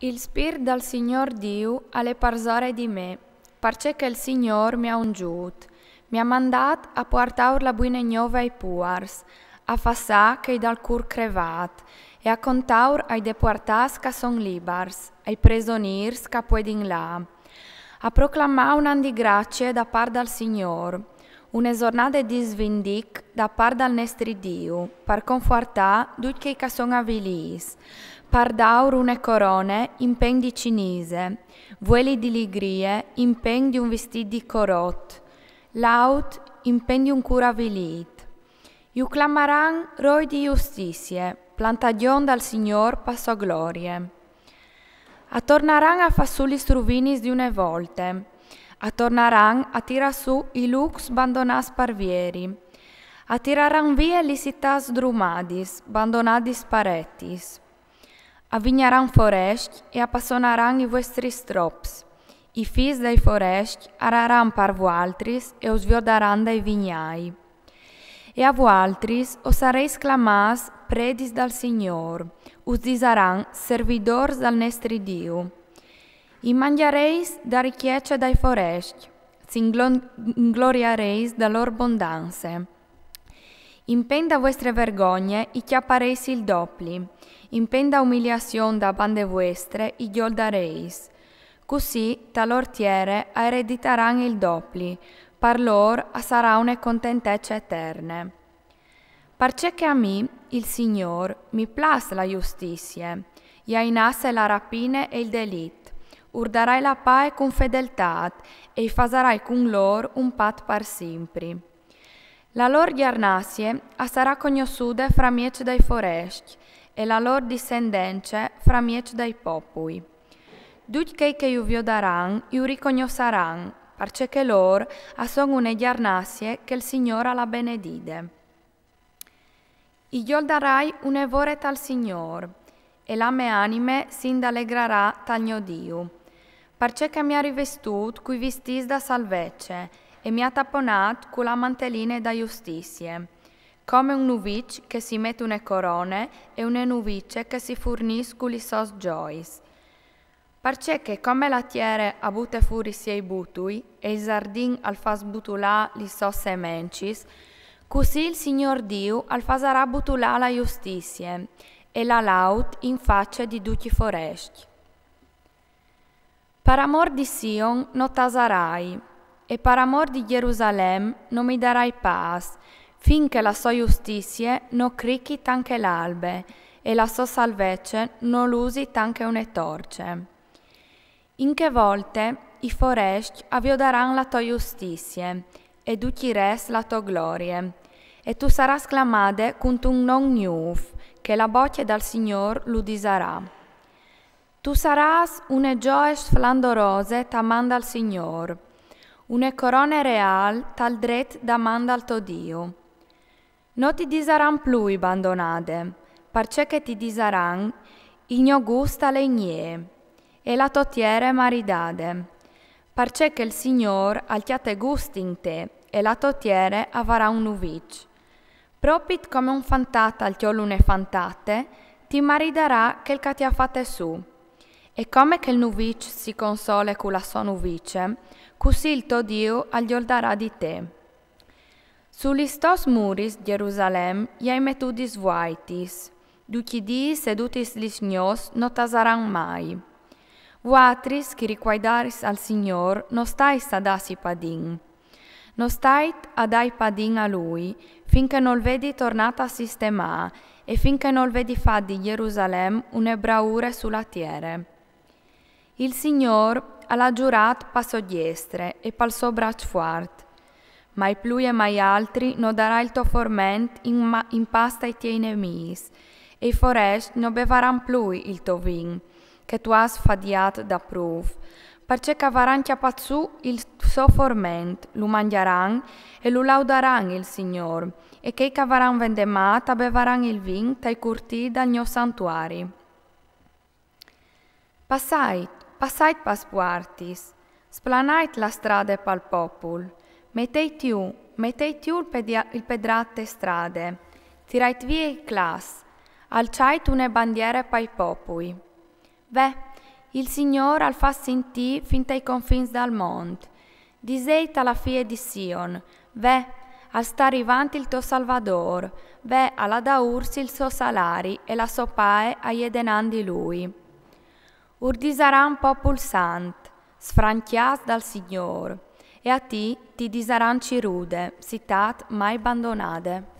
Il Spirito del Signor Dio alle parsore di me, perché il Signor mi ha ungiuto. Mi ha mandato a portare la buona nuova ai puars, a fare che dal cur crevat, e a contare ai deportats che sono libers, ai prigionieri che pueden là. A proclamare un anno di grazie da parte del Signor, una giornata di svindic da parte del nostro Dio, per confortare tutti che sono avvilis, per dare una corona in pen di cinese, vueli di ligrie in pen di un vestito di corot, laut in pen di un cura avvilit. Iu clamaran roi di giustizie, plantagion dal Signor per sua gloria. Tornaran a fasulli struvinis di una volte, tornaran a tirar su i lux bandonas parvieri, tiraran via li cittàs drumadis, bandonadis paretis. Avvignaran foresti e appassionaran i vostri strops. I fis dei foresti araran par vualtris e os viodaran dai vignai. E a vualtris os sareis clamas predis dal Signor, us disaran servidors dal nostro Dio. I mangiareis da ricchezza dai foresti, si ingloriareis da lor abbondanze. In pen da vostre vergogne i chiappareis il dopli, in pen da umiliazione da bande vostre i gioldareis. Così talor tiere ereditaran il dopli, per lor sarà una contentezza eterna. Perché che a me, il Signor, mi place la giustizia, e ainasse la rapina e il delitto, urdarai la pace con fedeltà e fasarai con lor un pat per sempre. La lor giarnasie sarà conosciuta fra miec dai foresti, e la lor discendenza fra miec dai popoli. Tutti che io vi daran, io riconosceran, perché lor sono una giarnasie che il Signore la benedide. Io darai una voreta al Signor, e la mia anime si allegrerà tal mio Dio, perché mi ha rivestuto coi vestis da salvezza, e mi ha tapponato con la mantellina da giustizia, come un nuvic che si mette una corona e una nuvice che si fornisce con i sos giois. Perché come la tiere a butte fuori siei butui e il giardin al fas butulà li sos semencis, così il Signor Dio al fasarà butulà la giustizia e la laut in faccia di tutti i foresti. Per amor di Sion non tasarai, e per amor di Gerusalemme non mi darai pace, finché la sua giustizia non cricchi tanche l'albe, e la sua salvezza non l'usi tanche une torce. In che volte i foresti avviodaran la tua giustizia, e tutti i res la tua gloria, e tu saras clamade con un non nuov, che la bocca dal Signor lo disarà. Tu saras une gioie splendorose t'amanda al Signor, una corona real tal dret damanda al tuo Dio. Non ti disaran più abbandonate, perché ti disaran igno gusta legnie, e la totiere maridade, perché il Signor altiate gusti in te, e la totiere avrà un nuvic. Propit come un fantata al tiolune fantate, ti maridarà che ti ha fatte su. E come che il nuvic si console con la sua nuvice, così il tuo Dio aglioldarà di te. Sugli stos muris Gerusalemme iai metudis vuaitis, duci di sedutis lisgnos non tasaran mai. Vuatris che riquaidaris al Signor non stais ad assi padin. Non stait a dai padin a Lui, finché non vedi tornata a sistema e finché non vedi fa di Gerusalemme une braure sulla tiere. Il Signor ha giurato passo diestre e pal suo braccio forte. Mai più e mai altri non darà il tuo forment in pasta ai tuoi nemici, e i foresti non bevaran più il tuo vin, che tu has fadiat da prov, perché cavaran chiappat su il suo forment, lo mangiaran e lo laudaran il Signor, e che cavaran vendemat bevaran il vin tai curti dal mio santuari. Passait pas puartis, splanait la strada pal popul, mettei tiu il pedrate strade, tirait via il clas, alciait une bandiere pai popui. Ve, Il Signor al fa sentì fin ai confins dal mondo. Diseita la figlia di Sion, ve, al sta arrivando il tuo Salvador, ve, alla da ursi il suo salari e la sua pae a jedenan di lui. Urdi sarà un popolo sant, sfranchias dal Signor, e a ti disaran cirude, citat mai abbandonate.